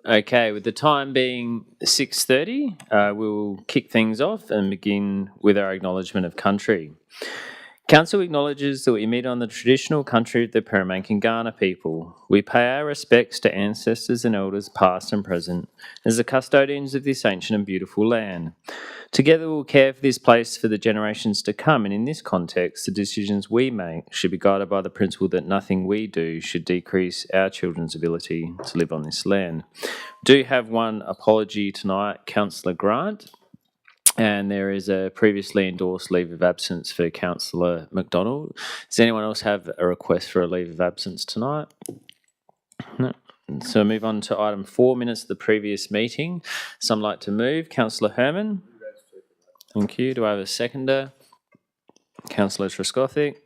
Okay, with the time being 6:30, we'll kick things off and begin with our acknowledgement of country. Council acknowledges that we meet on the traditional country of the Paramankangana people. We pay our respects to ancestors and elders past and present as the custodians of this ancient and beautiful land. Together we'll care for this place for the generations to come, and in this context, the decisions we make should be guided by the principle that nothing we do should decrease our children's ability to live on this land. We do have one apology tonight, Councillor Grant. And there is a previously endorsed leave of absence for Councillor McDonald. Does anyone else have a request for a leave of absence tonight? No. So move on to item 4, minutes of the previous meeting. Some like to move. Councillor Herman. Thank you. Do I have a seconder? Councillor Trescothick.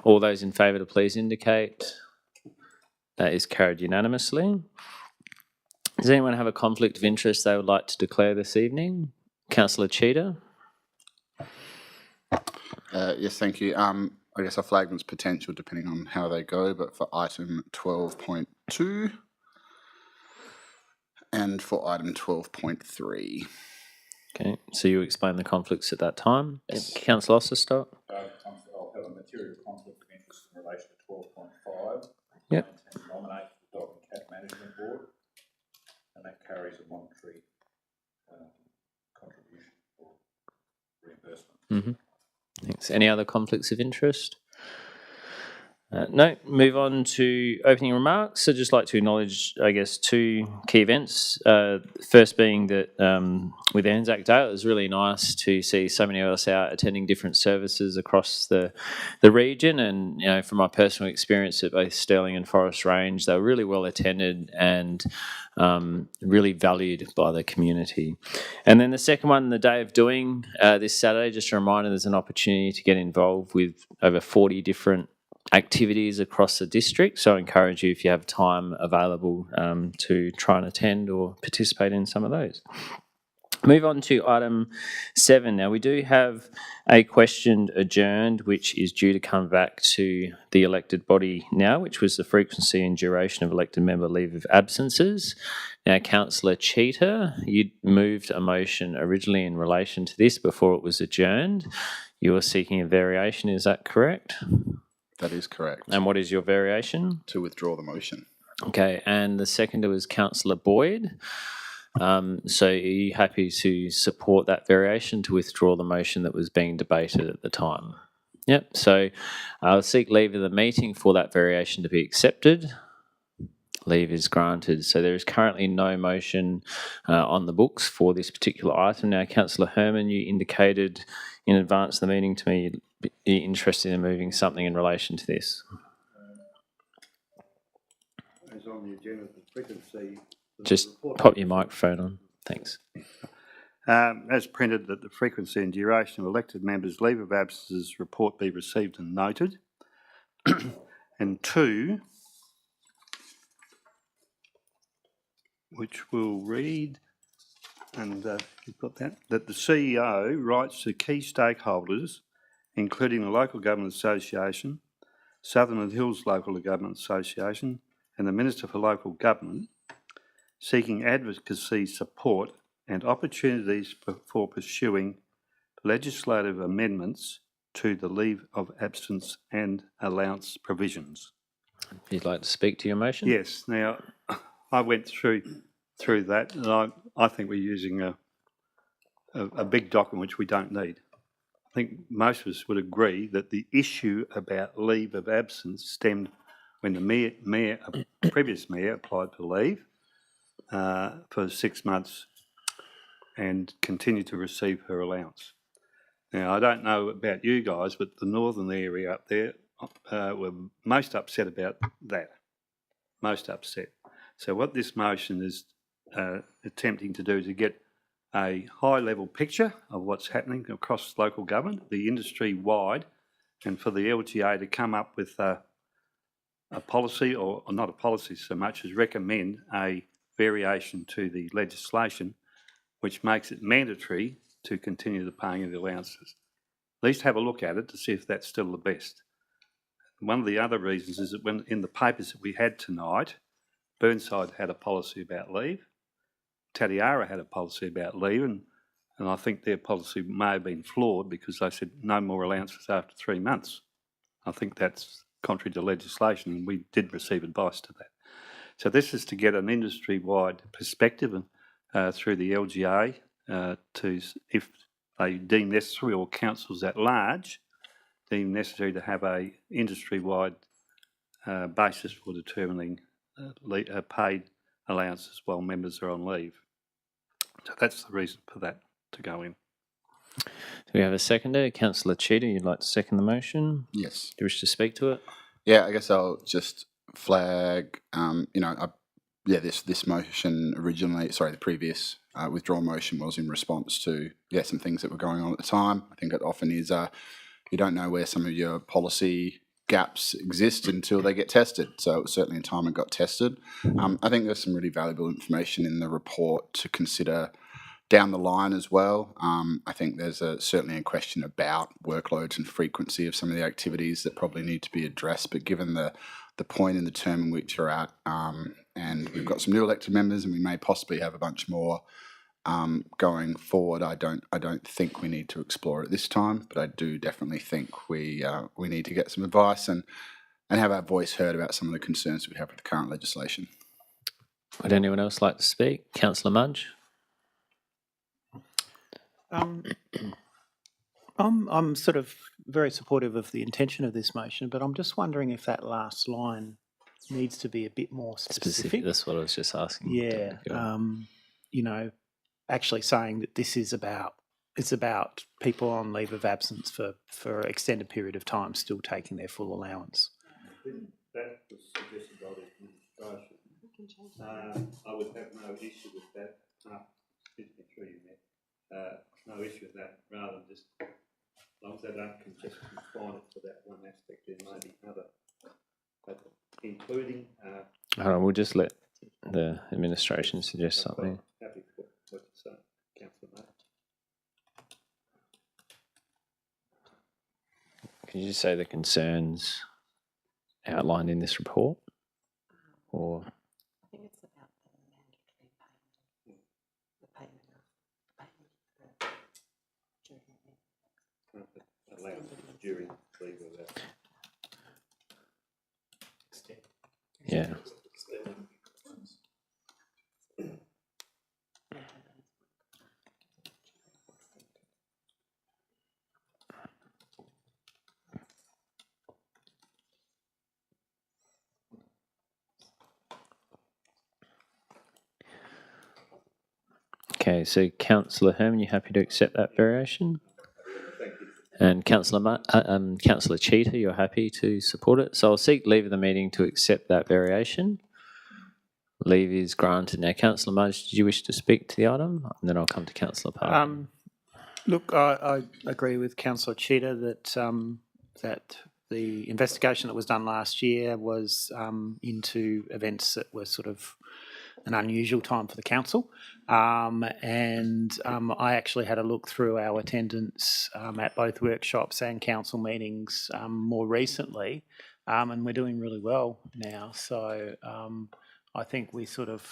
All those in favour to please indicate. That is carried unanimously. Does anyone have a conflict of interest they would like to declare this evening? Councillor Cheetah. Yes, thank you. I guess I flagged its potential depending on how they go, but for item 12.2 and for item 12.3. Okay, so you explain the conflicts at that time. Yes. Councillor Osterstock. I'll have a material conflict of interest in relation to 12.5. Yep. I intend to nominate the Dog and Cat Management Board, and that carries a monetary contribution or reimbursement. Mm-hmm. Thanks. Any other conflicts of interest? No. Move on to opening remarks. I'd just like to acknowledge, I guess, 2 key events. First being that with Anzac Day, it was really nice to see so many of us out attending different services across the region. And, you know, from my personal experience at both Stirling and Forest Range, they were really well attended and really valued by the community. And then the second one, the Day of Doing, this Saturday, just a reminder, there's an opportunity to get involved with over 40 different activities across the district, so I encourage you, if you have time available, to try and attend or participate in some of those. Move on to item 7. Now, we do have a question adjourned, which is due to come back to the elected body now, which was the frequency and duration of elected member leave of absences. Now, Councillor Cheetah, you moved a motion originally in relation to this before it was adjourned. You were seeking a variation, is that correct? That is correct. And what is your variation? To withdraw the motion. Okay, and the seconder was Councillor Boyd. So are you happy to support that variation to withdraw the motion that was being debated at the time? Yep, so I'll seek leave of the meeting for that variation to be accepted. Leave is granted. So there is currently no motion on the books for this particular item. Now, Councillor Herman, you indicated in advance of the meeting to me you're interested in moving something in relation to this. As on the agenda, the frequency... Just pop your microphone on. Thanks. As printed, that the frequency and duration of elected members' leave of absences report be received and noted. And 2, which we'll read, and you've got that the CEO writes to key stakeholders, including the Local Government Association, Southern and Hills Local Government Association, and the Minister for Local Government, seeking advocacy support and opportunities for pursuing legislative amendments to the leave of absence and allowance provisions. You'd like to speak to your motion? Yes. Now, I went through that, and I think we're using a big document which we don't need. I think most of us would agree that the issue about leave of absence stemmed when the previous mayor applied for leave for 6 months and continued to receive her allowance. Now, I don't know about you guys, but the northern area up there were most upset about that, most upset. So what this motion is attempting to do is to get a high-level picture of what's happening across local government, the industry-wide, and for the LTA to come up with a a policy, or not a policy so much as recommend a variation to the legislation which makes it mandatory to continue the paying of the allowances. At least have a look at it to see if that's still the best. One of the other reasons is that when in the papers that we had tonight, Burnside had a policy about leave, Tatiara had a policy about leave, and I think their policy may have been flawed because they said no more allowances after 3 months. I think that's contrary to legislation, and we did receive advice to that. So this is to get an industry-wide perspective through the LGA to, if they deem necessary, or councils at large deem necessary, to have a industry-wide basis for determining paid allowances while members are on leave. So that's the reason for that to go in. Do we have a seconder? Councillor Cheetah, you'd like to second the motion? Yes. Do you wish to speak to it? Yeah, I guess I'll just flag, this motion originally, the previous withdrawal motion was in response to, some things that were going on at the time. I think it often is, you don't know where some of your policy gaps exist until they get tested. So it was certainly in time it got tested. I think there's some really valuable information in the report to consider down the line as well. I think there's certainly a question about workloads and frequency of some of the activities that probably need to be addressed. But given the point in the term in which you're at, and we've got some new elected members, and we may possibly have a bunch more going forward, I don't think we need to explore it this time. But I do definitely think we need to get some advice and have our voice heard about some of the concerns we have with the current legislation. Would anyone else like to speak? Councillor Mudge? I'm sort of very supportive of the intention of this motion, but I'm just wondering if that last line needs to be a bit more specific. That's what I was just asking. Yeah, actually saying that this is it's about people on leave of absence for an extended period of time still taking their full allowance. That was suggested by the administration. I would have no issue with that. Through you, Matt. No issue with that, rather than just, as long as they don't just confine it to that one aspect, there may be other, but including... Hold on, we'll just let the administration suggest something. Happy for what you say, Councillor Matt. Can you just say the concerns outlined in this report? Or... I think it's about the mandatory payment, the payment During leave of absence. Yeah. Okay, so Councillor Herman, you happy to accept that variation? And Councillor Cheetah, you're happy to support it. So I'll seek leave of the meeting to accept that variation. Leave is granted. Now, Councillor Mudge, did you wish to speak to the item? And then I'll come to Councillor Parker. Look, I agree with Councillor Cheetah that the investigation that was done last year was into events that were sort of an unusual time for the council. I actually had a look through our attendance at both workshops and council meetings more recently, and we're doing really well now. So I think we sort of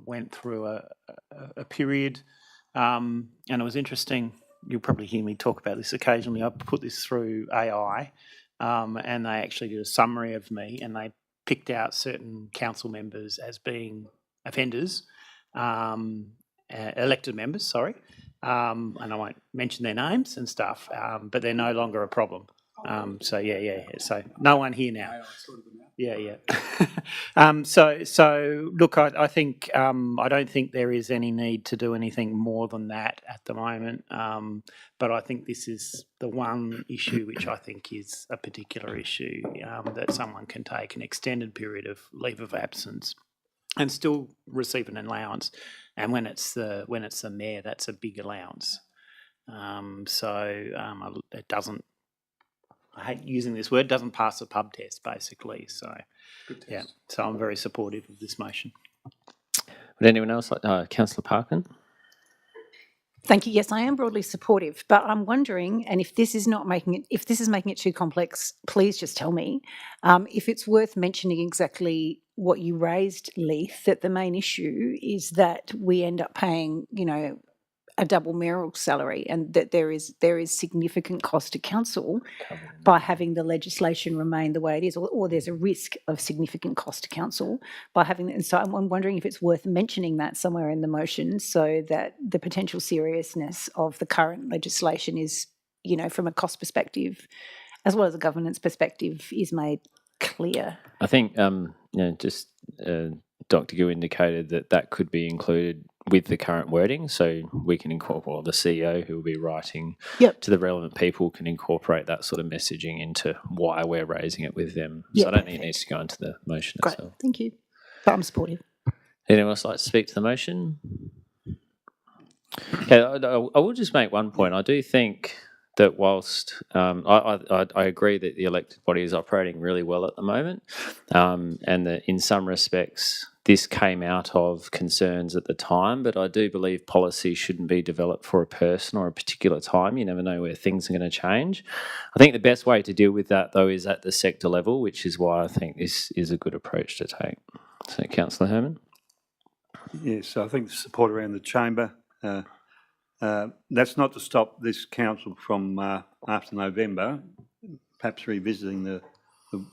went through a period, and it was interesting. You'll probably hear me talk about this occasionally. I put this through AI, and they actually did a summary of me, and they picked out certain council members as being offenders, elected members, sorry, and I won't mention their names and stuff, but they're no longer a problem. So no one here now. So look, I think I don't think there is any need to do anything more than that at the moment. But I think this is the one issue which I think is a particular issue, that someone can take an extended period of leave of absence and still receive an allowance. And when it's the mayor, that's a big allowance. It doesn't I hate using this word, doesn't pass a pub test, basically. So, yeah, so I'm very supportive of this motion. Would anyone else like, Councillor Parkin? Thank you. Yes, I am broadly supportive, but I'm wondering, and if this is making it too complex, please just tell me. If it's worth mentioning exactly what you raised, Leith, that the main issue is that we end up paying, a double mayoral salary, and that there is significant cost to council by having the legislation remain the way it is, or there's a risk of significant cost to council by having. And so I'm wondering if it's worth mentioning that somewhere in the motion, so that the potential seriousness of the current legislation is, from a cost perspective, as well as a governance perspective, is made clear. I think, just Dr. Gill indicated that could be included with the current wording, so we can incorporate, the CEO who will be writing to the relevant people can incorporate that sort of messaging into why we're raising it with them. So I don't think it needs to go into the motion Great, itself. thank you. But I'm supportive. Anyone else like to speak to the motion? Okay, I will just make one point. I do think that whilst I agree that the elected body is operating really well at the moment, and that in some respects this came out of concerns at the time, but I do believe policy shouldn't be developed for a person or a particular time. You never know where things are going to change. I think the best way to deal with that, though, is at the sector level, which is why I think this is a good approach to take. So, Councillor Herman? Yes, I think the support around the chamber, that's not to stop this council from, after November, perhaps revisiting the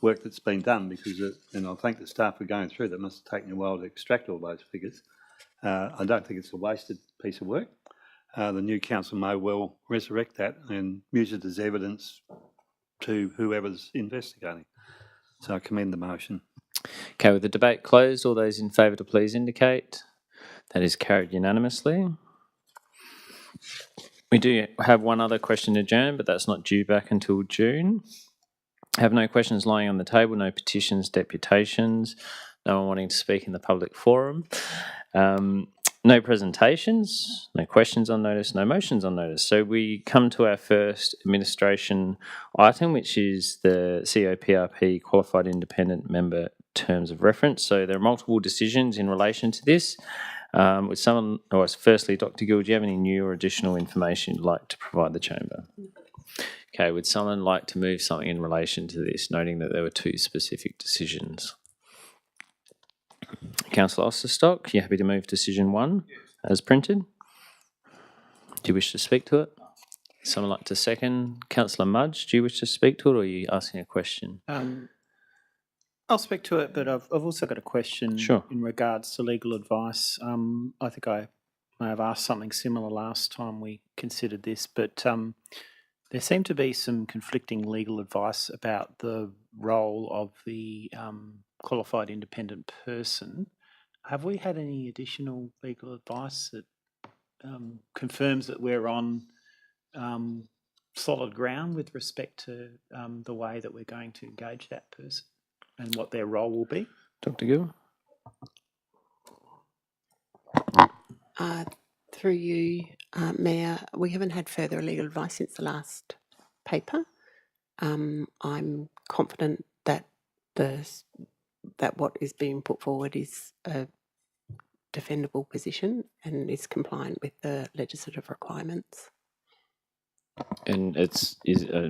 work that's been done, because, and I thank the staff for going through that. Must have taken a while to extract all those figures. I don't think it's a wasted piece of work. The new council may well resurrect that and use it as evidence to whoever's investigating. So I commend the motion. Okay, with the debate closed, all those in favour to please indicate. That is carried unanimously. We do have one other question adjourned, but that's not due back until June. Have no questions lying on the table, no petitions, deputations, no one wanting to speak in the public forum. No presentations, no questions on notice, no motions on notice. So we come to our first administration item, which is the COPRP Qualified Independent Member Terms of Reference. So there are multiple decisions in relation to this. Would someone, or firstly, Dr. Gill, do you have any new or additional information you'd like to provide the chamber? Okay, would someone like to move something in relation to this, noting that there were two specific decisions? Councillor Osterstock, you happy to move decision 1 as printed? Do you wish to speak to it? Someone like to second? Councillor Mudge, do you wish to speak to it, or are you asking a question? I'll speak to it, but I've also got a question in regards to legal advice. I think I may have asked something similar last time we considered this, but there seemed to be some conflicting legal advice about the role of the qualified independent person. Have we had any additional legal advice that confirms that we're on solid ground with respect to the way that we're going to engage that person and what their role will be? Dr. Gill? Through you, Mayor, we haven't had further legal advice since the last paper. I'm confident that what is being put forward is a defendable position and is compliant with the legislative requirements. And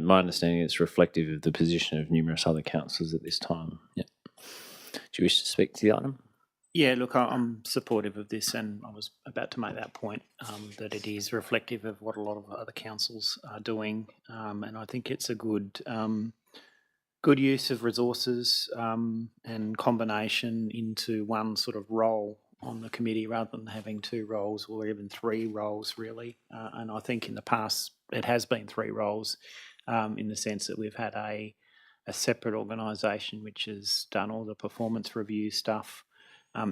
my understanding it's reflective of the position of numerous other councillors at this time. Yeah. Do you wish to speak to the item? Yeah, look, I'm supportive of this, and I was about to make that point, that it is reflective of what a lot of other councils are doing, and I think it's a good use of resources and combination into one sort of role on the committee rather than having two roles or even three roles, really. And I think in the past it has been three roles in the sense that we've had a separate organisation which has done all the performance review stuff,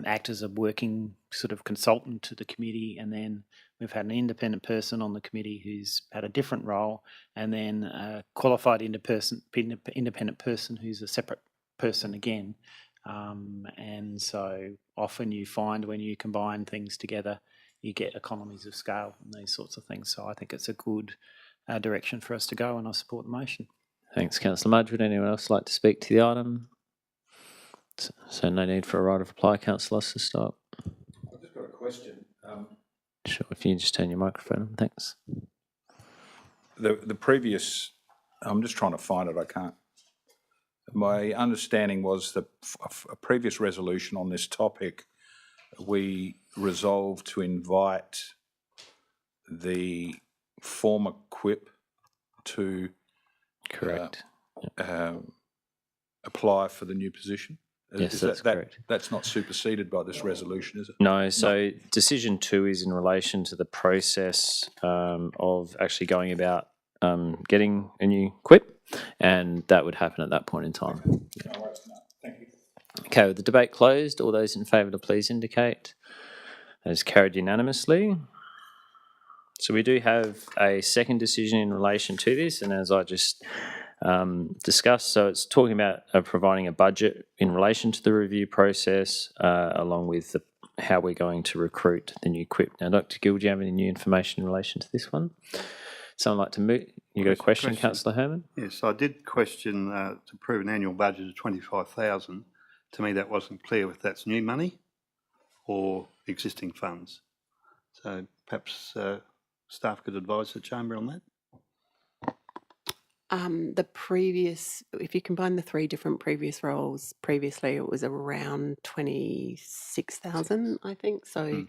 act as a working sort of consultant to the committee, and then we've had an independent person on the committee who's had a different role, and then a qualified independent person who's a separate person again. And so often you find when you combine things together, you get economies of scale and these sorts of things. So I think it's a good direction for us to go, and I support the motion. Thanks, Councillor Mudge. Would anyone else like to speak to the item? So no need for a right of reply, Councillor Stock. I've just got a question. Sure, if you just turn your microphone on, thanks. The previous, I'm just trying to find it, I can't. My understanding was that a previous resolution on this topic, we resolved to invite the former QUIP to Correct. apply for the new position. Yes, that's correct. That's not superseded by this resolution, is it? No, so decision 2 is in relation to the process of actually going about getting a new QUIP, and that would happen at that point in time. No worries, no. Thank you. Okay, with the debate closed, all those in favour to please indicate. That is carried unanimously. So we do have a second decision in relation to this, and as I just discussed, so it's talking about providing a budget in relation to the review process, along with how we're going to recruit the new QUIP. Now, Dr. Gill, do you have any new information in relation to this one? Someone like to move? You got a question, Councillor Herman? Yes, I did question to approve an annual budget of 25,000. To me, that wasn't clear if that's new money or existing funds. So perhaps staff could advise the chamber on that. The previous, if you combine the 3 different previous roles, previously it was around 26,000, I think. So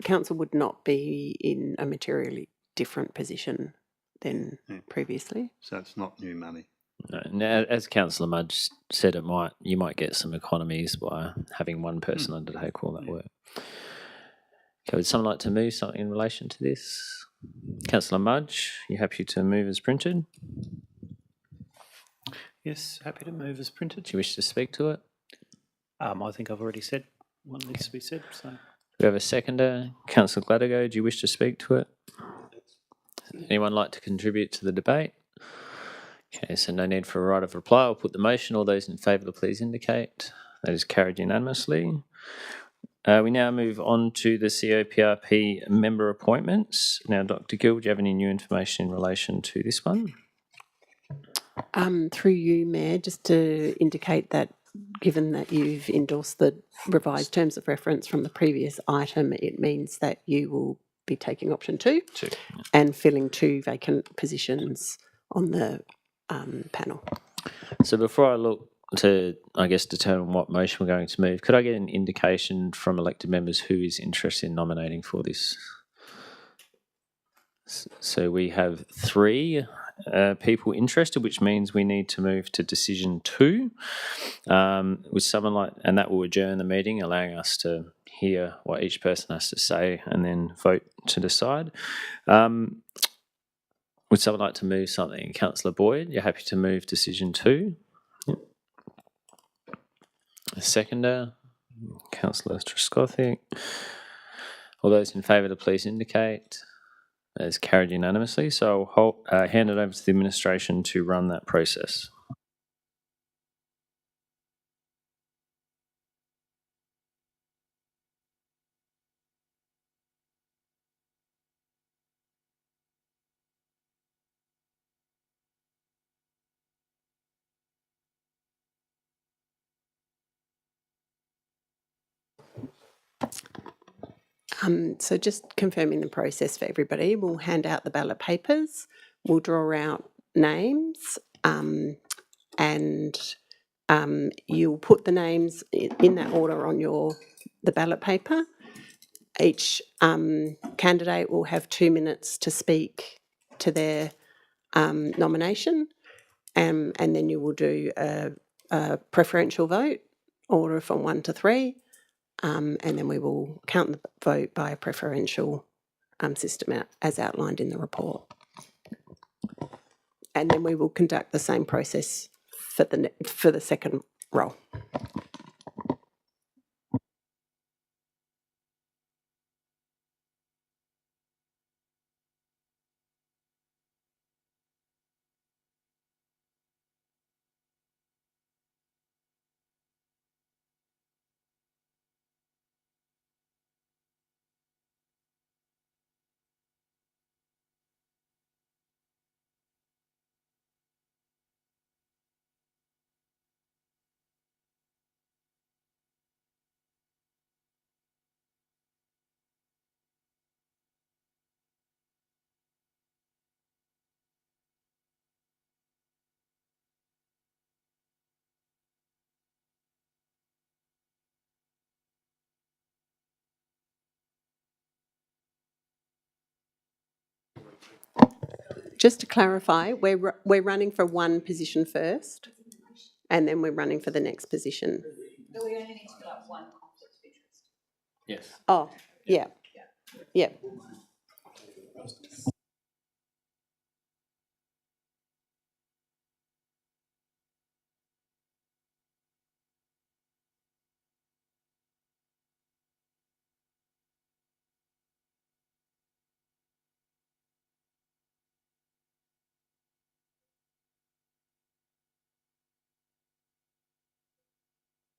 council would not be in a materially different position than previously. So it's not new money. No. Now, as Councillor Mudge said, you might get some economies by having one person undertake all that work. Okay, would someone like to move something in relation to this? Councillor Mudge, you happy to move as printed? Yes, happy to move as printed. Do you wish to speak to it? I think I've already said what needs to be said. So We have a seconder. Councillor Gladigo, do you wish to speak to it? Anyone like to contribute to the debate? Okay, so no need for a right of reply. I'll put the motion. All those in favour, please indicate. That is carried unanimously. We now move on to the COPRP member appointments. Now, Dr. Gill, do you have any new information in relation to this one? Through you, Mayor, just to indicate that given that you've endorsed the revised terms of reference from the previous item, it means that you will be taking option 2 and filling 2 vacant positions on the panel. So before I look to, I guess, determine what motion we're going to move, could I get an indication from elected members who is interested in nominating for this? So we have 3 people interested, which means we need to move to decision 2. With someone like, and that will adjourn the meeting, allowing us to hear what each person has to say and then vote to decide. Would someone like to move something? Councillor Boyd, you're happy to move decision 2? Yep. A seconder, Councillor Trescothick. All those in favour to please indicate. That is carried unanimously. So I'll hand it over to the administration to run that process. So just confirming the process for everybody, we'll hand out the ballot papers, we'll draw out names, and you'll put the names in that order on the ballot paper. Each candidate will have 2 minutes to speak to their nomination, and then you will do a preferential vote, order from 1 to 3. And then we will count the vote by a preferential system as outlined in the report. And then we will conduct the same process for the second roll. just to clarify, we're running for one position first, and then we're running for the next position. But we only need to fill up one conflict of interest. Yes. Oh, yeah, yeah.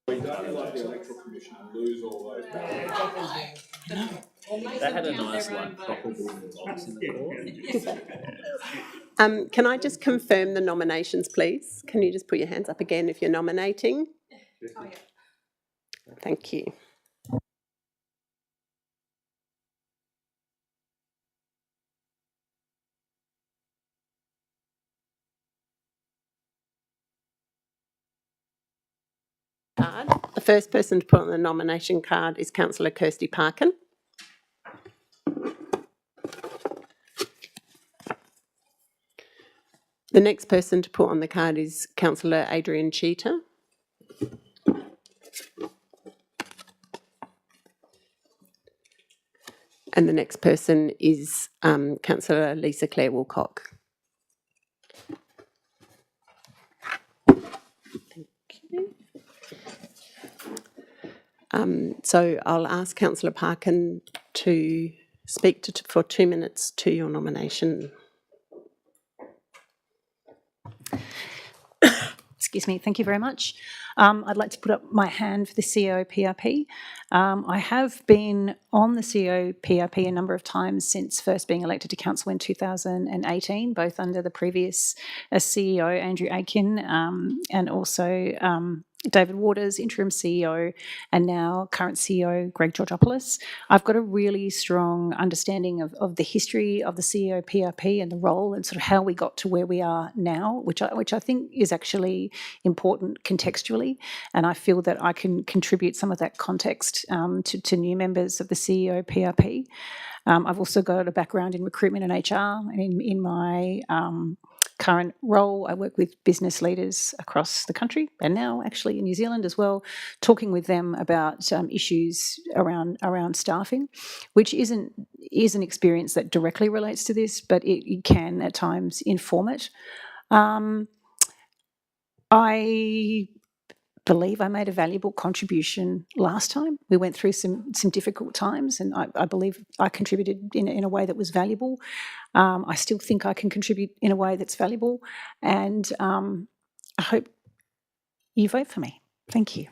They had a nice proper box in the court. Can I just confirm the nominations, please? Can you just put your hands up again if you're nominating? Oh, yeah. Thank you. The first person to put on the nomination card is Councillor Kirsty Parkin. The next person to put on the card is Councillor Adrian Cheetah. And the next person is Councillor Lisa Claire Wilcock. Thank you. So I'll ask Councillor Parkin to speak for 2 minutes to your nomination. Excuse me, thank you very much. I'd like to put up my hand for the CEO PRP. I have been on the CEO PRP a number of times since first being elected to council in 2018, both under the previous CEO, Andrew Aiken, and also David Waters, interim CEO, and now current CEO, Greg Georgopoulos. I've got a really strong understanding of the history of the CEO PRP and the role and sort of how we got to where we are now, which I think is actually important contextually. And I feel that I can contribute some of that context to new members of the CEO PRP. I've also got a background in recruitment and HR. In my current role, I work with business leaders across the country and now actually in New Zealand as well, talking with them about issues around staffing, which is an experience that directly relates to this, but it can at times inform it. I believe I made a valuable contribution last time. We went through some difficult times, and I believe I contributed in a way that was valuable. I still think I can contribute in a way that's valuable, and I hope you vote for me. Thank you.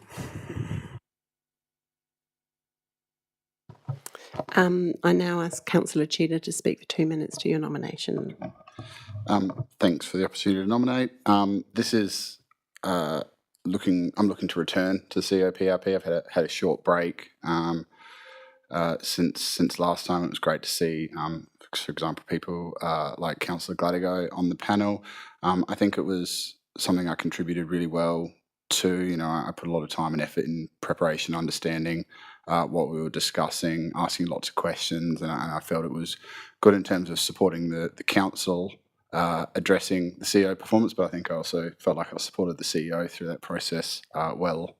I now ask Councillor Cheetah to speak for 2 minutes to your nomination. Thanks for the opportunity to nominate. This is I'm looking to return to COPRP. I've had a short break since last time. It was great to see, for example, people like Councillor Gladigo on the panel. I think it was something I contributed really well to. You know, I put a lot of time and effort in preparation, understanding what we were discussing, asking lots of questions, and I felt it was good in terms of supporting the council addressing the CEO performance, but I think I also felt like I supported the CEO through that process well.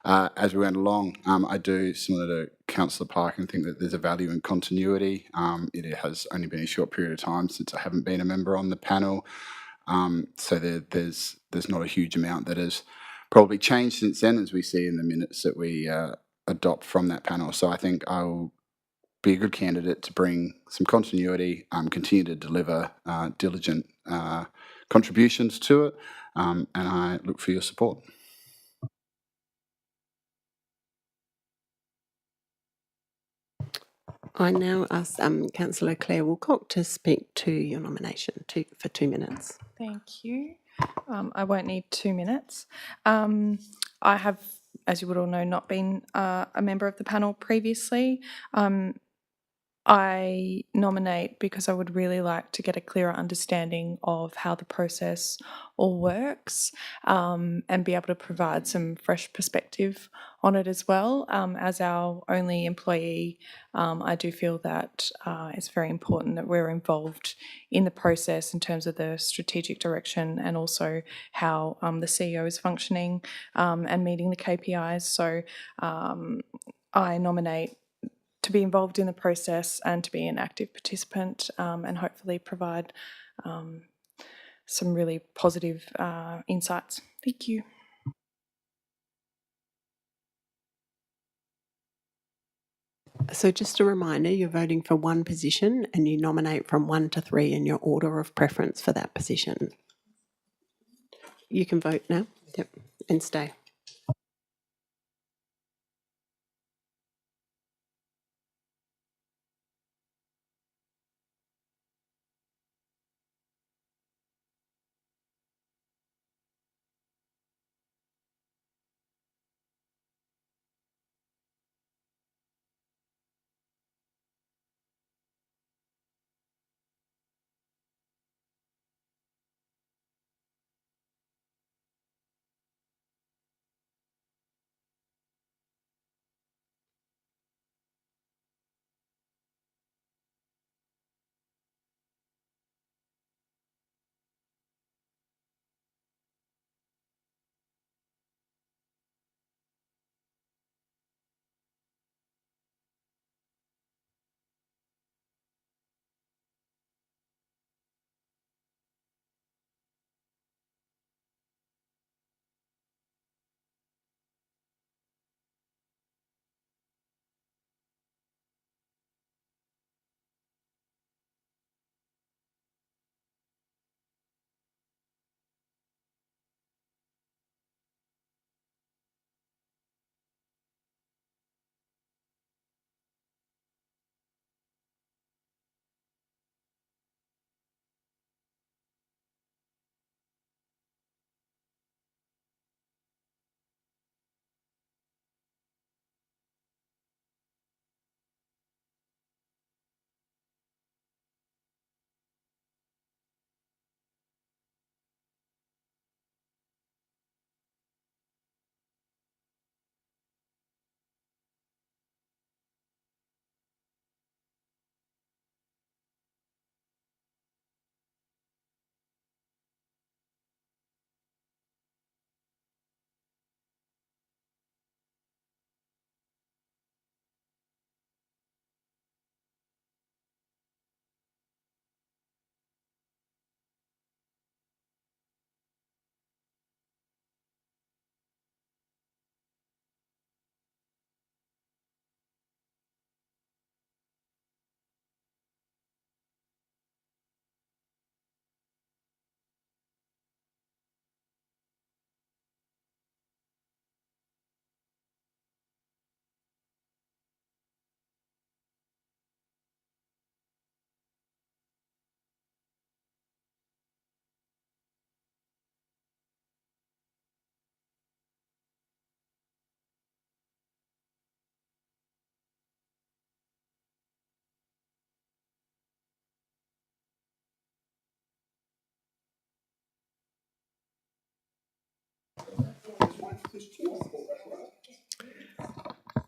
As we went along, I do, similar to Councillor Parkin, think that there's a value in continuity. It has only been a short period of time since I haven't been a member on the panel, so there's not a huge amount that has probably changed since then, as we see in the minutes that we adopt from that panel. So I think I'll be a good candidate to bring some continuity, continue to deliver diligent contributions to it, and I look for your support. I now ask Councillor Claire Wilcock to speak to your nomination for 2 minutes. Thank you. I won't need 2 minutes. I have, as you would all know, not been a member of the panel previously. I nominate because I would really like to get a clearer understanding of how the process all works, and be able to provide some fresh perspective on it as well. As our only employee, I do feel that it's very important that we're involved in the process in terms of the strategic direction and also how the CEO is functioning and meeting the KPIs. So I nominate to be involved in the process and to be an active participant, and hopefully provide some really positive insights. Thank you. So just a reminder, you're voting for one position and you nominate from 1 to 3 in your order of preference for that position. You can vote now. Yep, and stay.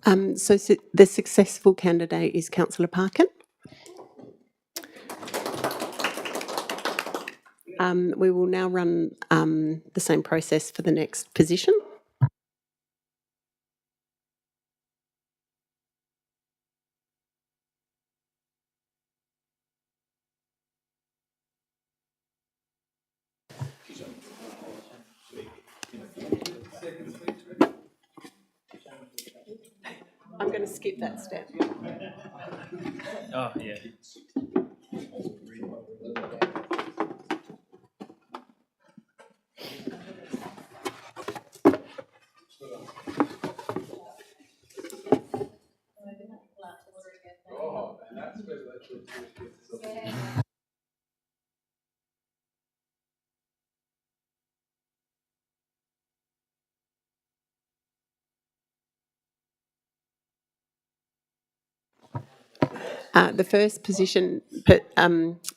The successful candidate is Councillor Parkin. We will now run the same process for the next position. I'm going to skip that step. Oh, yeah. The first position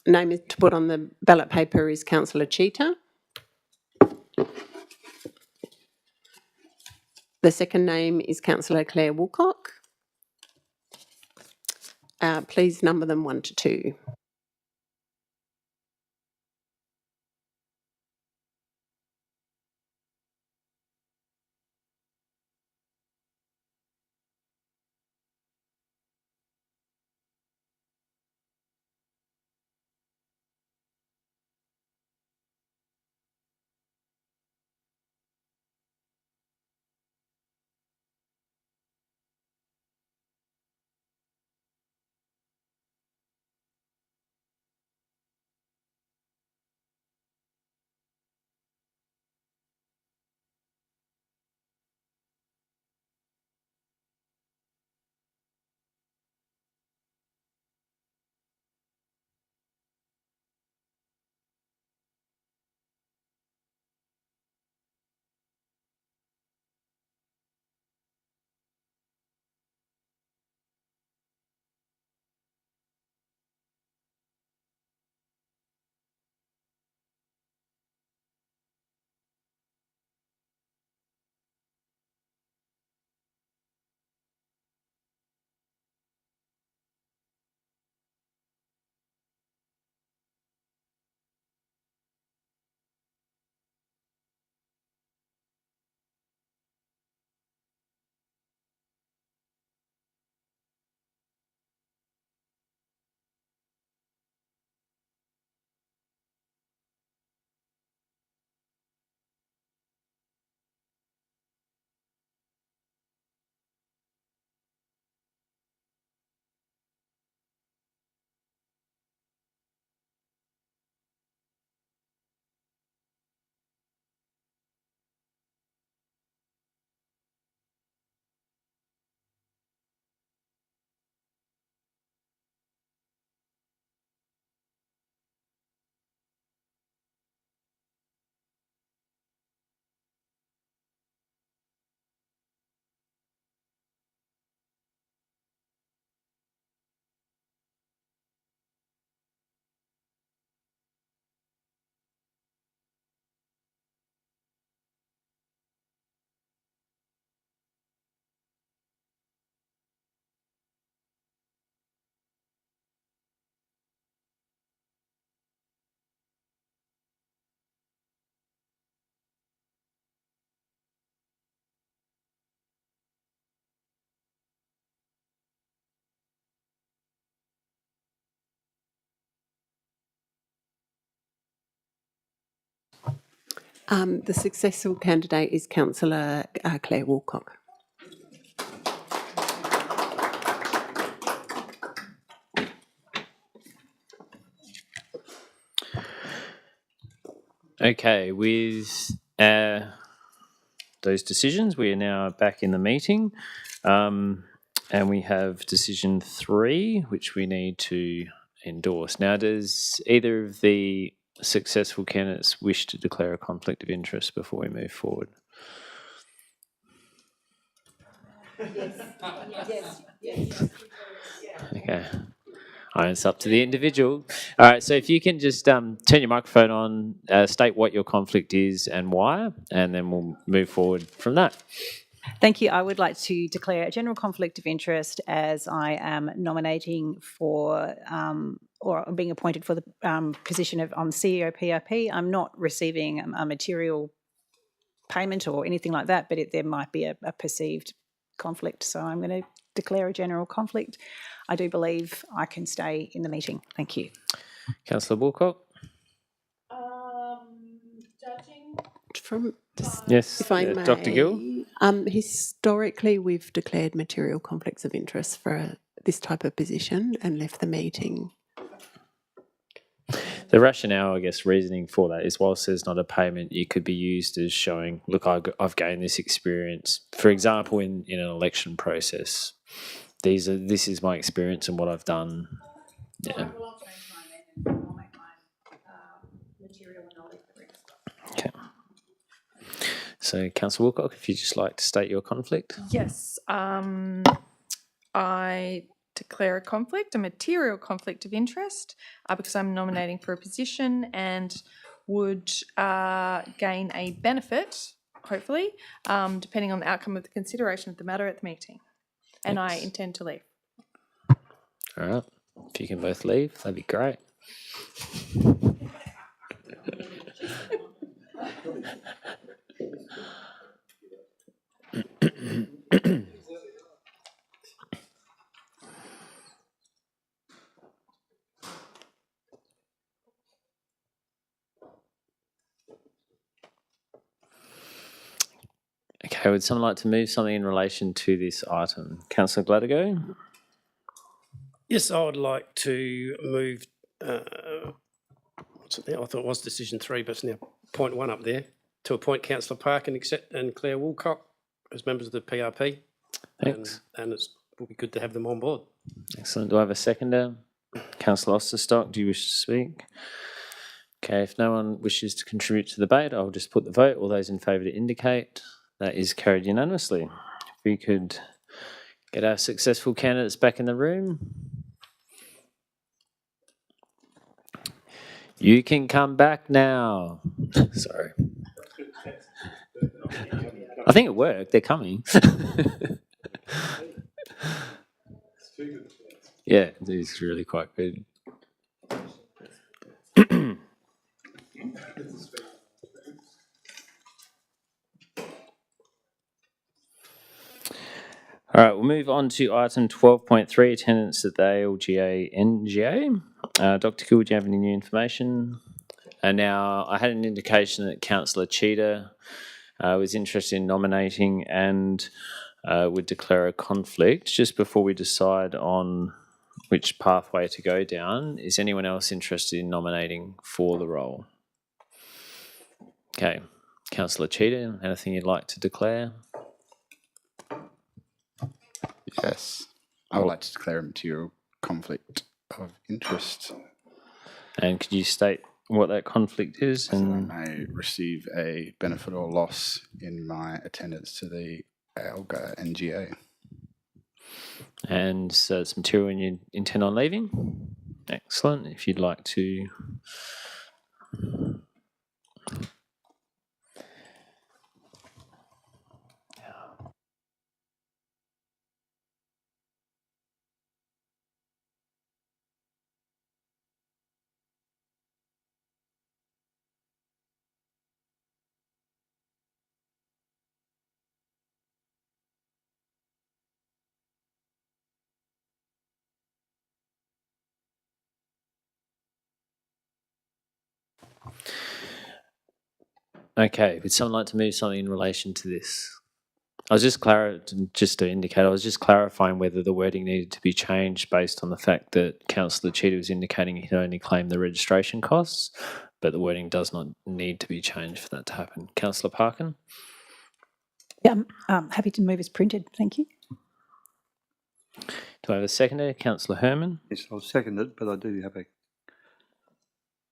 name is to put on the ballot paper is Councillor Cheetah. The second name is Councillor Claire Woolcock. Please number them 1 to 2. The successful candidate is Councillor Claire Woolcock. Okay, with those decisions, we are now back in the meeting. And we have decision 3, which we need to endorse. Now, does either of the successful candidates wish to declare a conflict of interest before we move forward? Yes. Okay. It's up to the individual. All right, so if you can just turn your microphone on, state what your conflict is and why, and then we'll move forward from that. Thank you. I would like to declare a general conflict of interest as I am nominating for or being appointed for the position of CEO PRP. I'm not receiving a material payment or anything like that, but there might be a perceived conflict. So I'm going to declare a general conflict. I do believe I can stay in the meeting. Thank you. Councillor Woolcock? Judging From Yes, if I may, Dr. Gill? Historically, we've declared material conflicts of interest for this type of position and left the meeting. The rationale, I guess, reasoning for that is whilst there's not a payment, you could be used as showing, look, I've gained this experience. For example, in an election process, this is my experience and what I've done. Yeah. Okay. So, Councillor Woolcock, if you'd just like to state your conflict. Yes. I declare a conflict, a material conflict of interest, because I'm nominating for a position and would gain a benefit, hopefully, depending on the outcome of the consideration of the matter at the meeting. And I intend to leave. All right. If you can both leave, that'd be great. Okay, would someone like to move something in relation to this item? Councillor Gladigo? Yes, I would like to move, what's it now? I thought it was decision 3, but it's now point 1 up there, to appoint Councillor Park and Claire Woolcock as members of the PRP. Thanks. And it will be good to have them on board. Excellent. Do I have a seconder? Councillor Osterstock, do you wish to speak? Okay, if no one wishes to contribute to the debate, I'll just put the vote. All those in favour to indicate. That is carried unanimously. If we could get our successful candidates back in the room. You can come back now. Sorry. I think it worked. They're coming. Yeah, it's really quite good. All right, we'll move on to item 12.3, attendance at the ALGA NGA. Dr. Gill, do you have any new information? Now, I had an indication that Councillor Cheetah was interested in nominating and would declare a conflict. Just before we decide on which pathway to go down, is anyone else interested in nominating for the role? Okay, Councillor Cheetah, anything you'd like to declare? Yes, I would like to declare a material conflict of interest. And could you state what that conflict is? So I And may receive a benefit or loss in my attendance to the ALGA NGA. And so it's material and you intend on leaving? Excellent. If you'd like to. Okay, would someone like to move something in relation to this? I was just to indicate, I was just clarifying whether the wording needed to be changed based on the fact that Councillor Cheetah was indicating he'd only claim the registration costs, but the wording does not need to be changed for that to happen. Councillor Parkin? Yeah, I'm happy to move as printed. Thank you. Do I have a seconder? Councillor Herman? Yes, I'll second it, but I do have a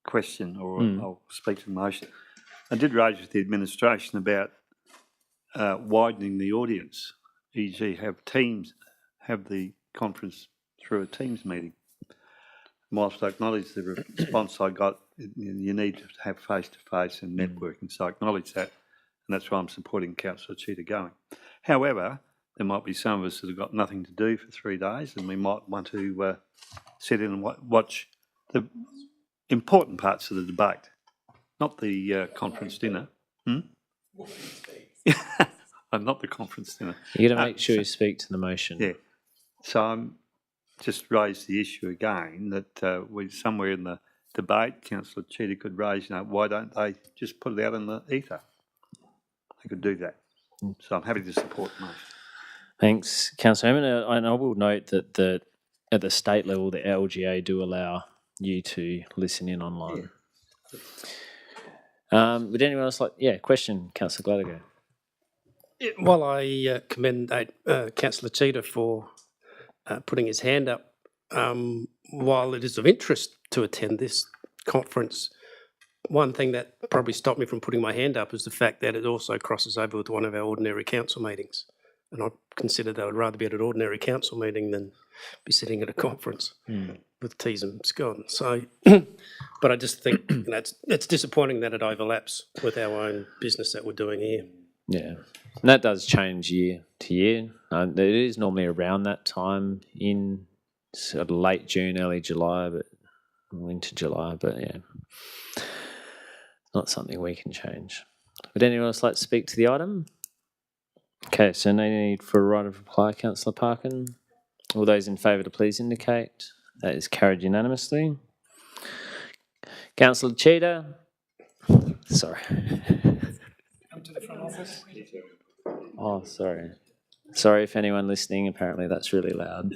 question, or I'll speak to the motion. I did raise with the administration about widening the audience, e.g. have the conference through a Teams meeting. Whilst I acknowledge the response I got, you need to have face-to-face and networking, so I acknowledge that, and that's why I'm supporting Councillor Cheetah going. However, there might be some of us that have got nothing to do for 3 days, and we might want to sit in and watch the important parts of the debate, not the conference dinner. Not the conference dinner. You're going to make sure you speak to the motion. Yeah. So I'm just raised the issue again that we somewhere in the debate, Councillor Cheetah could raise, why don't they just put it out in the ether? They could do that. So I'm happy to support the motion. Thanks, Councillor Herman. And I will note that at the state level, the LGA do allow you to listen in online. Yeah. Would anyone else question, Councillor Gladigo? While I commend Councillor Cheetah for putting his hand up, while it is of interest to attend this conference, one thing that probably stopped me from putting my hand up is the fact that it also crosses over with one of our ordinary council meetings. And I consider that I would rather be at an ordinary council meeting than be sitting at a conference Hmm. with teas and scone. So, but I just think it's disappointing that it overlaps with our own business that we're doing here. Yeah, and that does change year to year. It is normally around that time in sort of late June, early July, but into July. But yeah, not something we can change. Would anyone else like to speak to the item? Okay, so no need for a right of reply, Councillor Parkin. All those in favour to please indicate. That is carried unanimously. Councillor Cheetah. Sorry. Come to the front office. Oh, sorry. Sorry if anyone listening, apparently that's really loud.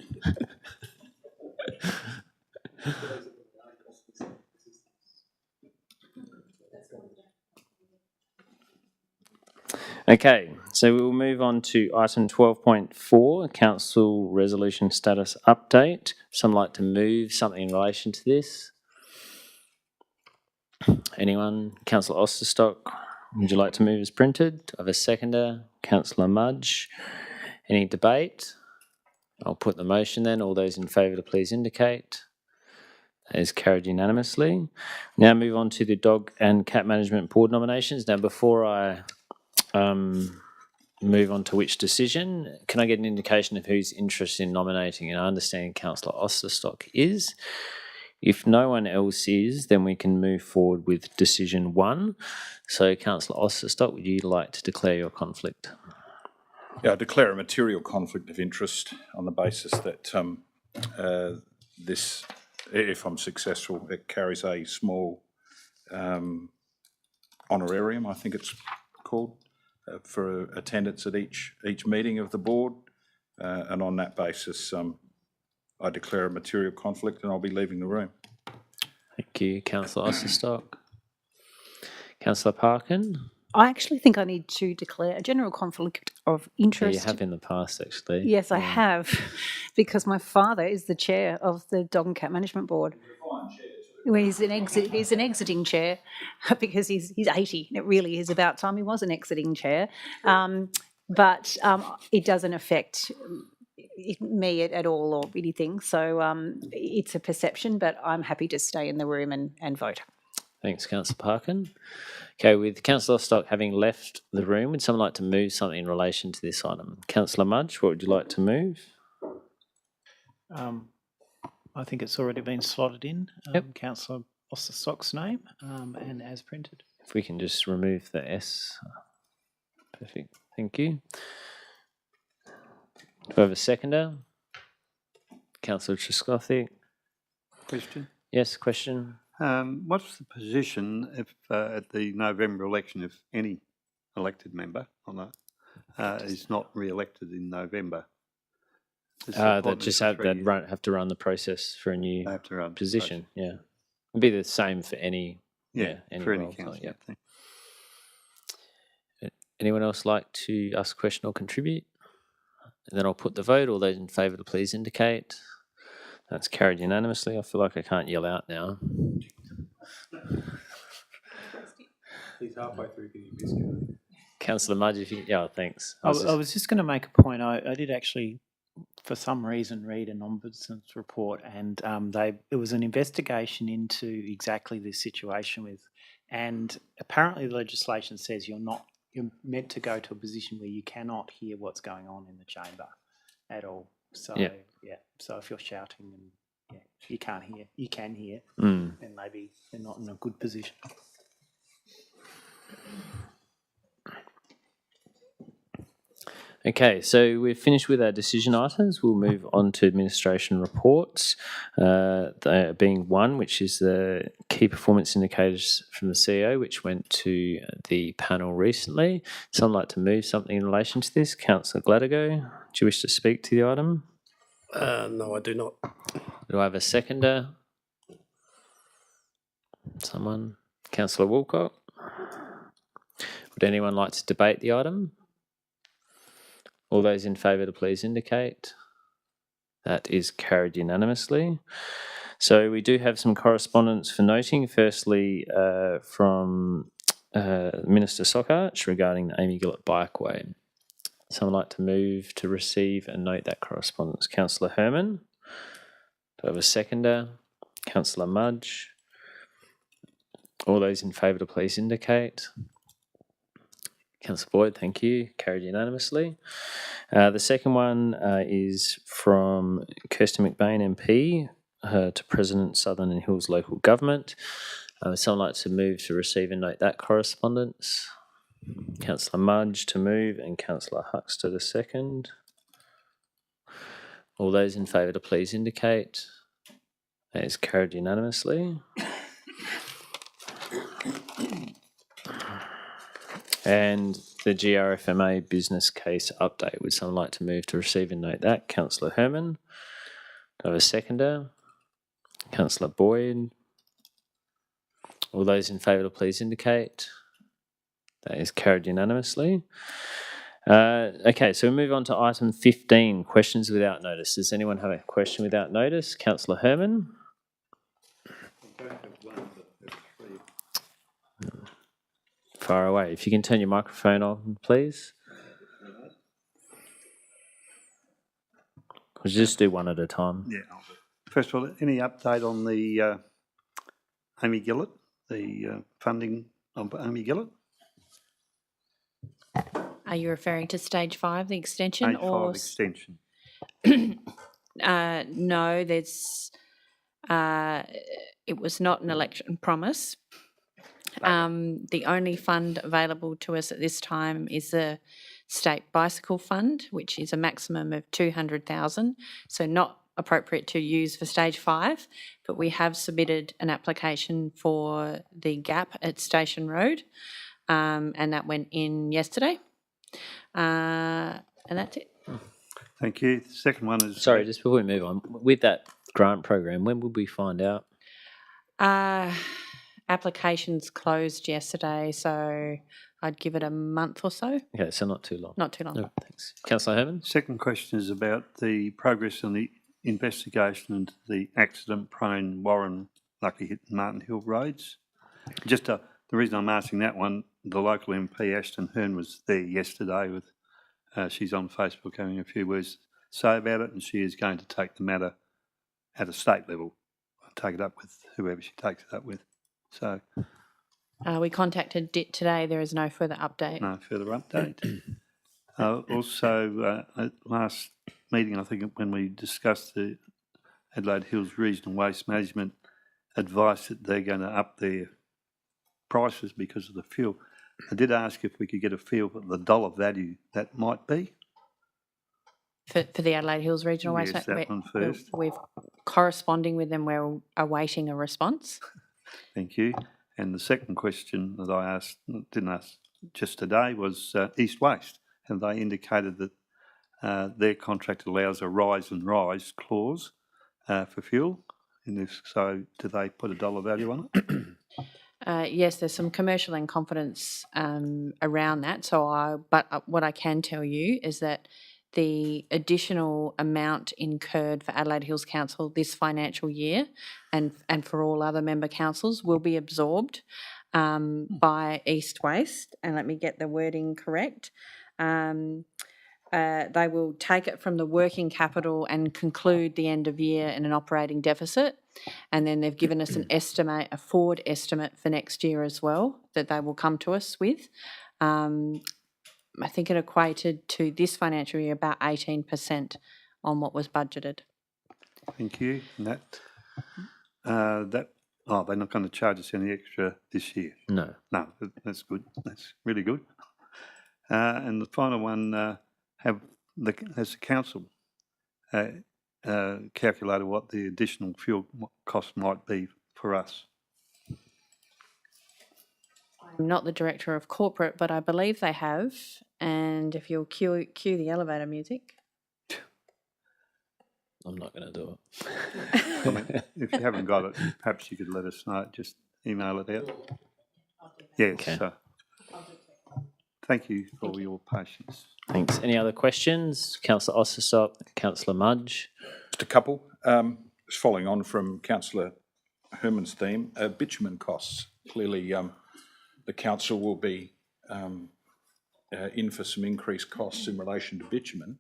Okay, so we'll move on to item 12.4, Council Resolution Status Update. Some like to move something in relation to this? Anyone? Councillor Osterstock, would you like to move as printed? I have a seconder. Councillor Mudge. Any debate? I'll put the motion then. All those in favour to please indicate. That is carried unanimously. Now move on to the Dog and Cat Management Board nominations. Now before I move on to which decision, can I get an indication of who's interested in nominating? And I understand Councillor Osterstock is. If no one else is, then we can move forward with decision 1. So Councillor Osterstock, would you like to declare your conflict? Yeah, I declare a material conflict of interest on the basis that this, if I'm successful, it carries a small honorarium, I think it's called, for attendance at each meeting of the board. And on that basis, I declare a material conflict and I'll be leaving the room. Thank you, Councillor Osterstock. Councillor Parkin? I actually think I need to declare a general conflict of Yeah, interest. you have in the past, actually. Yes, I have, because my father is the chair of the Dog and Cat Management Board. Well, he's an exiting chair because he's 80. It really is about time he was an exiting chair. But it doesn't affect me at all or anything. So it's a perception, but I'm happy to stay in the room and vote. Thanks, Councillor Parkin. Okay, with Councillor Stock having left the room, would someone like to move something in relation to this item? Councillor Mudge, what would you like to move? I think it's already been slotted in. Yep. Councillor Osterstock's name and as printed. If we can just remove the S. Perfect. Thank you. Do I have a seconder? Councillor Trescothick. Question. Yes, question. What's the position if at the November election if any elected member on that is not re-elected in November? That just have to run the process for a new They have to run the position. Yeah, it'd be the same for any. any for any role, council. yeah. Thing. Anyone else like to ask a question or contribute? And then I'll put the vote. All those in favour to please indicate. That's carried unanimously. I feel like I can't yell out now. He's halfway through getting a biscuit. Councillor Mudge, if you... Yeah, thanks. I was just going to make a point. I did actually, for some reason, read an ombudsman's report, and it was an investigation into exactly this situation with, and apparently the legislation says you're meant to go to a position where you cannot hear what's going on in the chamber at all. So so if you're shouting and you can't hear, you can hear, then maybe they're not in a good position. Okay, so we've finished with our decision items. We'll move on to administration reports, there being one, which is the key performance indicators from the CEO, which went to the panel recently. Someone like to move something in relation to this? Councillor Gladigo, do you wish to speak to the item? No, I do not. Do I have a seconder? Someone? Councillor Woolcock? Would anyone like to debate the item? All those in favour to please indicate. That is carried unanimously. So we do have some correspondence for noting. Firstly, from Minister Sockarch regarding the Amy Gillett Bikeway. Someone like to move to receive and note that correspondence? Councillor Herman. Do I have a seconder? Councillor Mudge. All those in favour to please indicate. Councillor Boyd, thank you. Carried unanimously. The second one is from Kirsty McBain MP to President Southern and Hills Local Government. Would someone like to move to receive and note that correspondence? Councillor Mudge to move and Councillor Huxter to second. All those in favour to please indicate. That is carried unanimously. And the GRFMA business case update. Would someone like to move to receive and note that? Councillor Herman. Do I have a seconder? Councillor Boyd. All those in favour to please indicate. That is carried unanimously. Okay, so we move on to item 15, questions without notice. Does anyone have a question without notice? Councillor Herman. Far away. If you can turn your microphone on, please. We'll just do one at a time. Yeah. First of all, any update on the Amy Gillett, the funding of Amy Gillett? Are you referring to stage 5, the extension? Stage 5 extension. No, there's. It was not an election promise. The only fund available to us at this time is the State Bicycle Fund, which is a maximum of 200,000, so not appropriate to use for stage 5, but we have submitted an application for the gap at Station Road, and that went in yesterday, and that's it. Thank you. The second one is... Sorry, just before we move on, with that grant program, when will we find out? Applications closed yesterday, so I'd give it a month or so. Okay, so not too long. Not too long. No, thanks. Councillor Herman? Second question is about the progress on the investigation into the accident-prone Warren, Lucky Hit and Martin Hill roads. Just the reason I'm asking that one, the local MP, Ashton Hearn, was there yesterday with, she's on Facebook having a few words to say about it, and she is going to take the matter at a state level, take it up with whoever she takes it up with. So... we contacted DIT today. There is no further update. No further update. Also, at last meeting, I think when we discussed the Adelaide Hills Regional Waste Management advice that they're going to up their prices because of the fuel, I did ask if we could get a feel for the dollar value that might be. For the Adelaide Hills Regional Waste Yes, that one first. We're corresponding with them. We're awaiting a response. Thank you. And the second question that I didn't ask just today was East Waste. Have they indicated that their contract allows a rise and rise clause for fuel? And if so, do they put a dollar value on it? Yes, there's some commercial in confidence around that. But what I can tell you is that the additional amount incurred for Adelaide Hills Council this financial year and for all other member councils will be absorbed by East Waste. And let me get the wording correct. They will take it from the working capital and conclude the end of year in an operating deficit. And then they've given us an estimate, a forward estimate for next year as well, that they will come to us with. I think it equated to this financial year about 18% on what was budgeted. Thank you. And they're not going to charge us any extra this year? No. No, that's good. That's really good. And the final one, has the council calculated what the additional fuel cost might be for us? I'm not the director of corporate, but I believe they have. And if you'll cue the elevator music. I'm not going to do it. I mean, if you haven't got it, perhaps you could let us know. Just email it out. Yes. Okay. Thank you for your patience. Thanks. Any other questions? Councillor Ossisop, Councillor Mudge. Just a couple. Just following on from Councillor Herman's theme, bitumen costs. Clearly, the council will be in for some increased costs in relation to bitumen.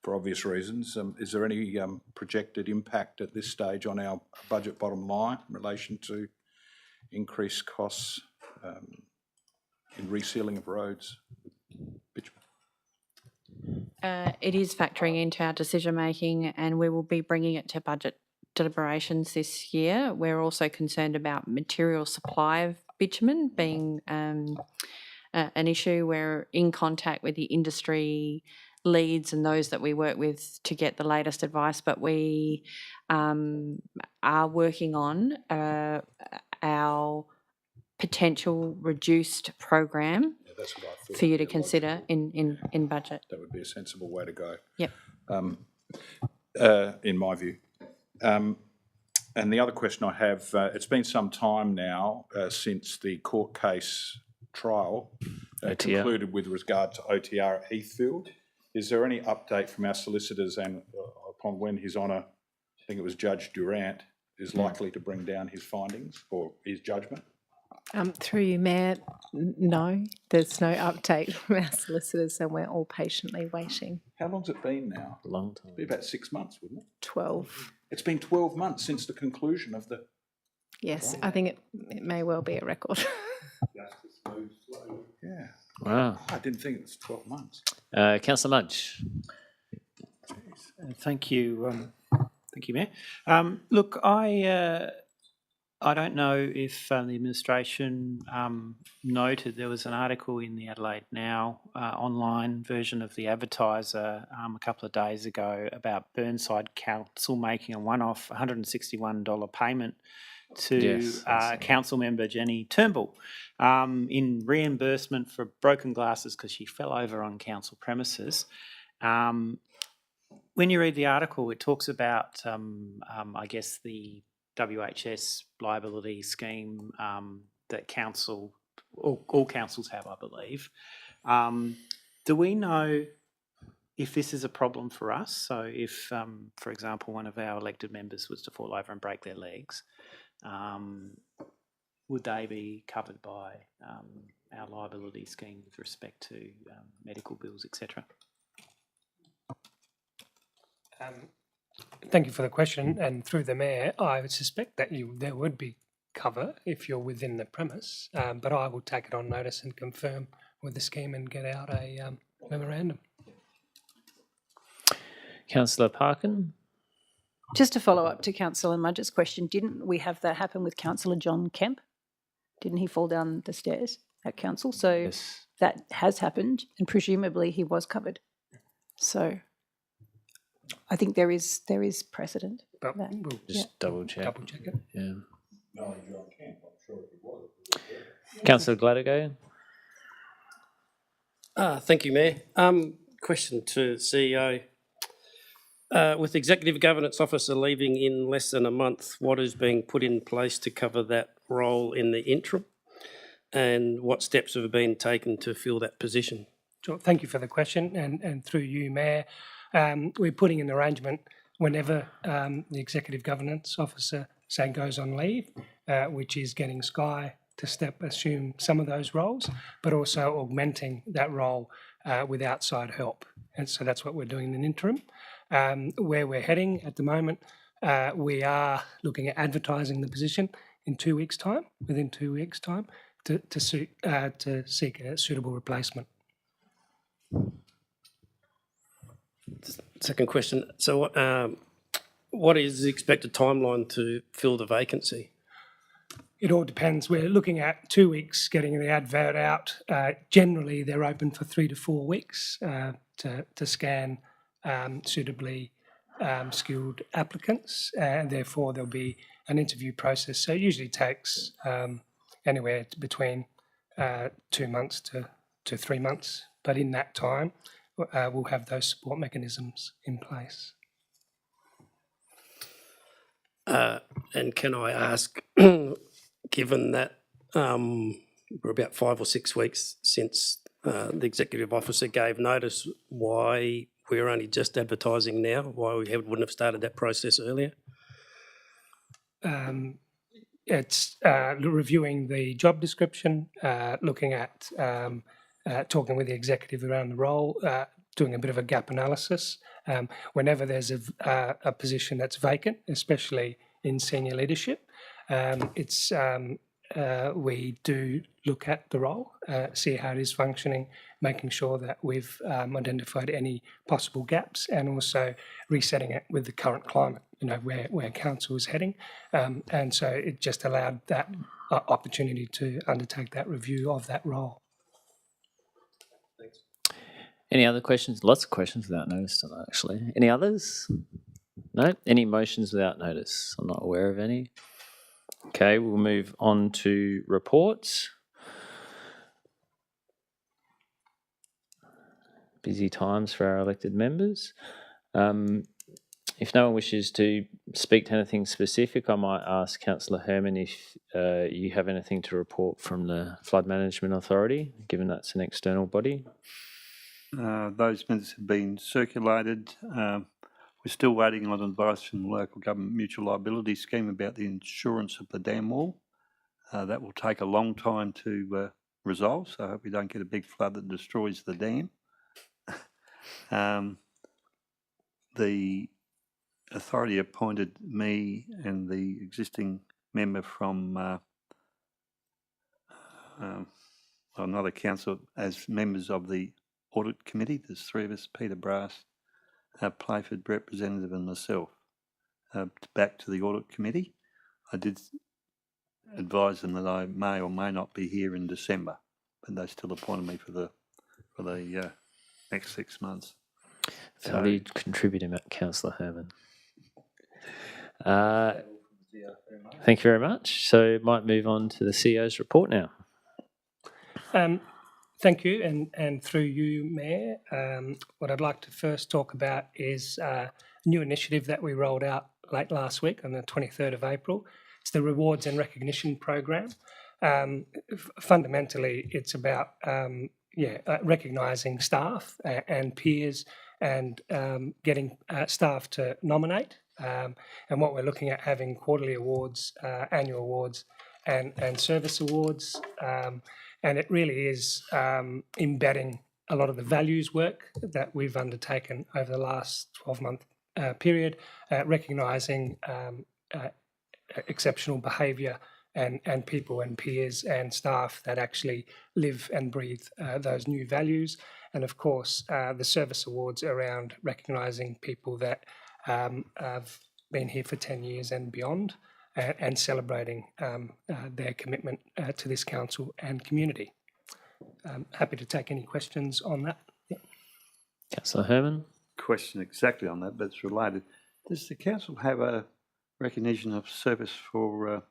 for obvious reasons. Is there any projected impact at this stage on our budget bottom line in relation to increased costs in resealing of roads? It is factoring into our decision making, and we will be bringing it to budget deliberations this year. We're also concerned about material supply of bitumen being an issue. We're in contact with the industry leads and those that we work with to get the latest advice, but we are working on our potential reduced program That's what I thought. for you to consider in budget. That would be a sensible way to go. Yep. In my view. And the other question I have, it's been some time now since the court case trial concluded with regard to OTR at Heathfield. Is there any update from our solicitors and upon when His Honour, I think it was Judge Durant, is likely to bring down his findings or his judgment? Through you, Mayor, no, there's no update from our solicitors, so we're all patiently waiting. How long's it been now? A long time. It'd be about 6 months, wouldn't it? 12. It's been 12 months since the conclusion of the... Yes, I think it may well be a record. Yeah. Wow. I didn't think it was 12 months. Councillor Mudge. Thank you. Thank you, Mayor. Look, I don't know if the administration noted there was an article in the Adelaide Now online version of the Advertiser a couple of days ago about Burnside Council making a one-off $161 payment to council member Jenny Turnbull in reimbursement for broken glasses because she fell over on council premises. When you read the article, it talks about, I guess, the WHS liability scheme that all councils have, I believe. Do we know if this is a problem for us? So if, for example, one of our elected members was to fall over and break their legs, would they be covered by our liability scheme with respect to medical bills, etc.? Thank you for the question, and through the Mayor, I would suspect that there would be cover if you're within the premise, but I will take it on notice and confirm with the scheme and get out a memorandum. Councillor Parkin. Just to follow up to Councillor Mudge's question, didn't we have that happen with Councillor John Kemp? Didn't he fall down the stairs at council? So Yes. that has happened, and presumably he was covered. So I think there is precedent. But That- we'll Just double check. double check it. Yeah. Councillor Gladigo. Thank you, Mayor. Question to CEO. With the Executive Governance Officer leaving in less than a month, what is being put in place to cover that role in the interim? And what steps have been taken to fill that position? Sure. Thank you for the question, and through you, Mayor, we're putting an arrangement whenever the Executive Governance Officer, say, goes on leave, which is getting Sky to assume some of those roles, but also augmenting that role with outside help. And so that's what we're doing in the interim. Where we're heading at the moment, we are looking at advertising the position in 2 weeks' time, within 2 weeks' time, to seek a suitable replacement. Second question. So what is the expected timeline to fill the vacancy? It all depends. We're looking at 2 weeks getting the advert out. Generally, they're open for 3 to 4 weeks to scan suitably skilled applicants, and therefore there'll be an interview process. So it usually takes anywhere between 2 months to 3 months. But in that time, we'll have those support mechanisms in place. And can I ask, given that we're about 5 or 6 weeks since the Executive Officer gave notice, why we're only just advertising now, why we wouldn't have started that process earlier? It's reviewing the job description, looking at talking with the executive around the role, doing a bit of a gap analysis. Whenever there's a position that's vacant, especially in senior leadership, we do look at the role, see how it is functioning, making sure that we've identified any possible gaps, and also resetting it with the current climate, where council is heading. And so it just allowed that opportunity to undertake that review of that role. Any other questions? Lots of questions without notice tonight, actually. Any others? No? Any motions without notice? I'm not aware of any. Okay, we'll move on to reports. Busy times for our elected members. If no one wishes to speak to anything specific, I might ask Councillor Herman if you have anything to report from the Flood Management Authority, given that's an external body. Those minutes have been circulated. We're still waiting on advice from the Local Government Mutual Liability Scheme about the insurance of the dam wall. That will take a long time to resolve, so I hope we don't get a big flood that destroys the dam. The authority appointed me and the existing member from another council as members of the Audit Committee. There's three of us: Peter Brass, Playford representative, and myself. Back to the Audit Committee. I did advise them that I may or may not be here in December, but they still appointed me for the next 6 months. Valued contributor, Councillor Herman. Thank you very much. So might move on to the CEO's report now. Thank you, and through you, Mayor, what I'd like to first talk about is a new initiative that we rolled out late last week on the 23rd of April. It's the Rewards and Recognition Program. Fundamentally, it's about recognising staff and peers and getting staff to nominate. And what we're looking at, having quarterly awards, annual awards, and service awards. And it really is embedding a lot of the values work that we've undertaken over the last 12-month period, recognising exceptional behaviour and people and peers and staff that actually live and breathe those new values. And of course, the service awards around recognising people that have been here for 10 years and beyond, and celebrating their commitment to this council and community. Happy to take any questions on that. Yeah. Councillor Herman. Question exactly on that, but it's related. Does the council have a recognition of service for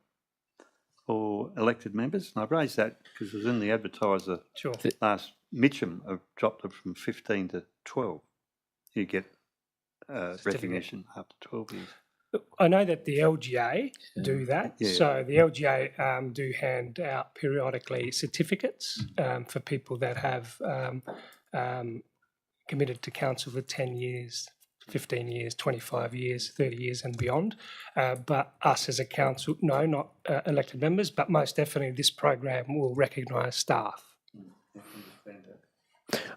elected members? And I've raised that because it was in the advertiser. Sure. Last Mitcham have dropped it from 15 to 12. You get recognition after 12 years. I know that the LGA do that. Yeah. So the LGA do hand out periodically certificates for people that have committed to council for 10 years, 15 years, 25 years, 30 years and beyond. But us as a council, no, not elected members, but most definitely this program will recognise staff.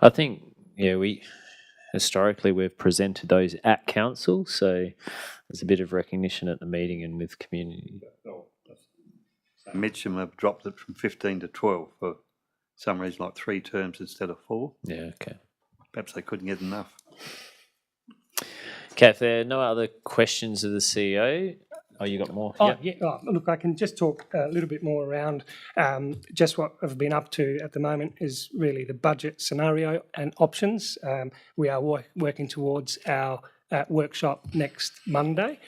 I think, historically we've presented those at council, so there's a bit of recognition at the meeting and with community. Mitcham have dropped it from 15 to 12 for some reason, like 3 terms instead of 4. Yeah, okay. Perhaps they couldn't get enough. Okay, if there are no other questions of the CEO, you got more? Look, I can just talk a little bit more around just what I've been up to at the moment is really the budget scenario and options. We are working towards our workshop next Monday.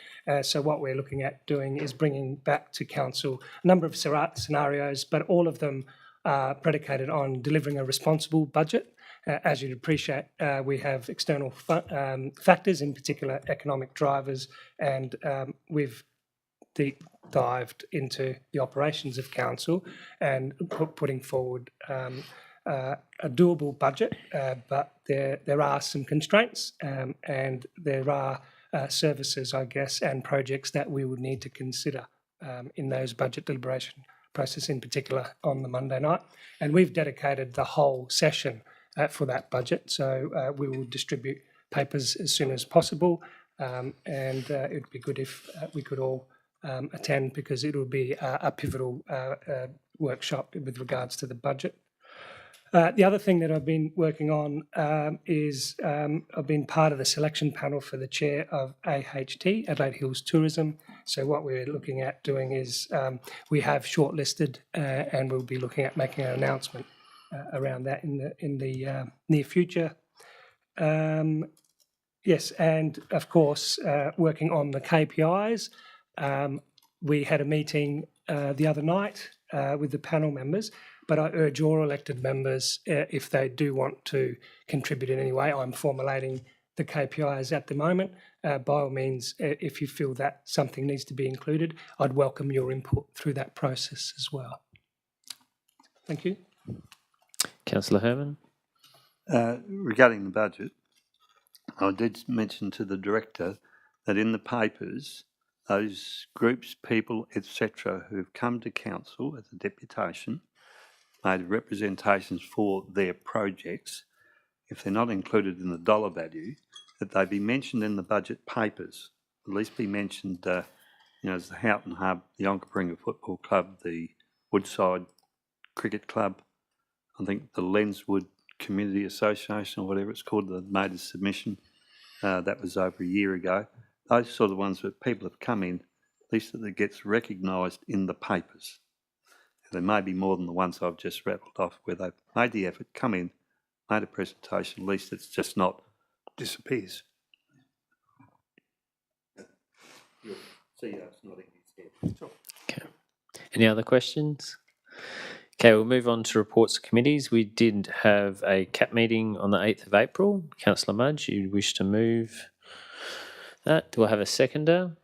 So what we're looking at doing is bringing back to council a number of scenarios, but all of them are predicated on delivering a responsible budget. As you'd appreciate, we have external factors, in particular economic drivers, and we've deep dived into the operations of council and putting forward a doable budget, but there are some constraints and there are services, I guess, and projects that we would need to consider in those budget deliberation process, in particular on the Monday night. And we've dedicated the whole session for that budget. So we will distribute papers as soon as possible, and it would be good if we could all attend, because it will be a pivotal workshop with regards to the budget. The other thing that I've been working on is I've been part of the selection panel for the chair of AHT, Adelaide Hills Tourism. So what we're looking at doing is we have shortlisted and we'll be looking at making an announcement around that in the near future. Yes, and of course, working on the KPIs. We had a meeting the other night with the panel members, but I urge all elected members, if they do want to contribute in any way, I'm formulating the KPIs at the moment. By all means, if you feel that something needs to be included, I'd welcome your input through that process as well. Thank you. Councillor Herman. Regarding the budget, I did mention to the director that in the papers, those groups, people, etc., who've come to council as a deputation, made representations for their projects, if they're not included in the dollar value, that they be mentioned in the budget papers, at least be mentioned, as the Houghton Hub, the Onkaparinga Football Club, the Woodside Cricket Club, I think the Lenswood Community Association, or whatever it's called, that made a submission. That was over a year ago. Those sort of ones that people have come in, at least that it gets recognised in the papers. There may be more than the ones I've just rattled off where they've made the effort, come in, made a presentation, at least it's just not disappears. Your CEO's nodding his head. Okay. Any other questions? Okay, we'll move on to reports of committees. We did have a CAP meeting on the 8th of April. Councillor Mudge, you wish to move that? Do I have a seconder?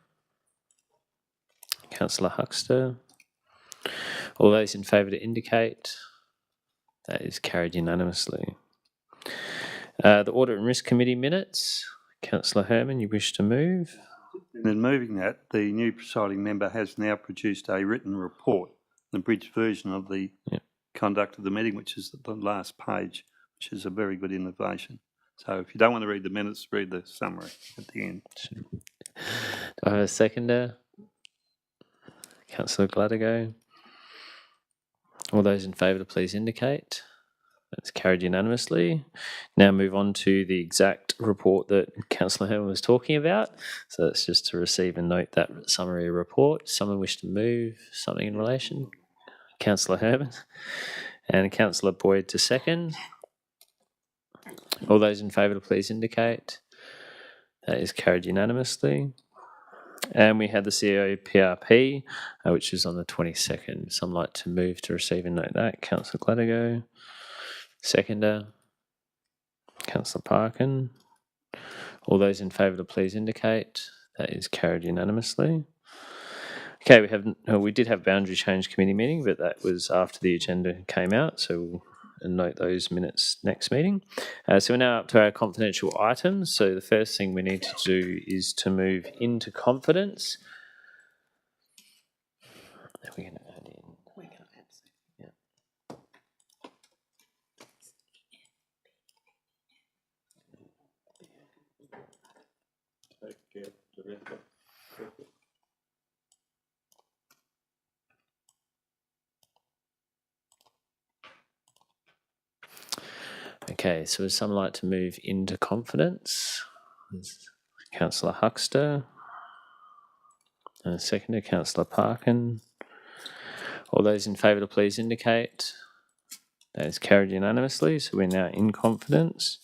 Councillor Huxter. All those in favour to indicate. That is carried unanimously. The Audit and Risk Committee minutes. Councillor Herman, you wish to move? And in moving that, the new presiding member has now produced a written report, the abridged version of the conduct of the meeting, which is the last page, which is a very good innovation. So if you don't want to read the minutes, read the summary at the end. Do I have a seconder? Councillor Gladigo. All those in favour, please indicate. That's carried unanimously. Now move on to the exact report that Councillor Herman was talking about. So that's just to receive and note that summary report. Someone wish to move something in relation? Councillor Herman and Councillor Boyd to second. All those in favour, please indicate. That is carried unanimously. And we had the CEO PRP, which is on the 22nd. Some like to move to receive and note that. Councillor Gladigo. Seconder. Councillor Parkin. All those in favour to please indicate. That is carried unanimously. Okay, we did have boundary change committee meeting, but that was after the agenda came out, so we'll note those minutes next meeting. So we're now up to our confidential items. So the first thing we need to do is to move into confidence. We're going to add in. Okay, so would someone like to move into confidence? Councillor Huxter. And seconder, Councillor Parkin. All those in favour to please indicate. That is carried unanimously, so we're now in confidence.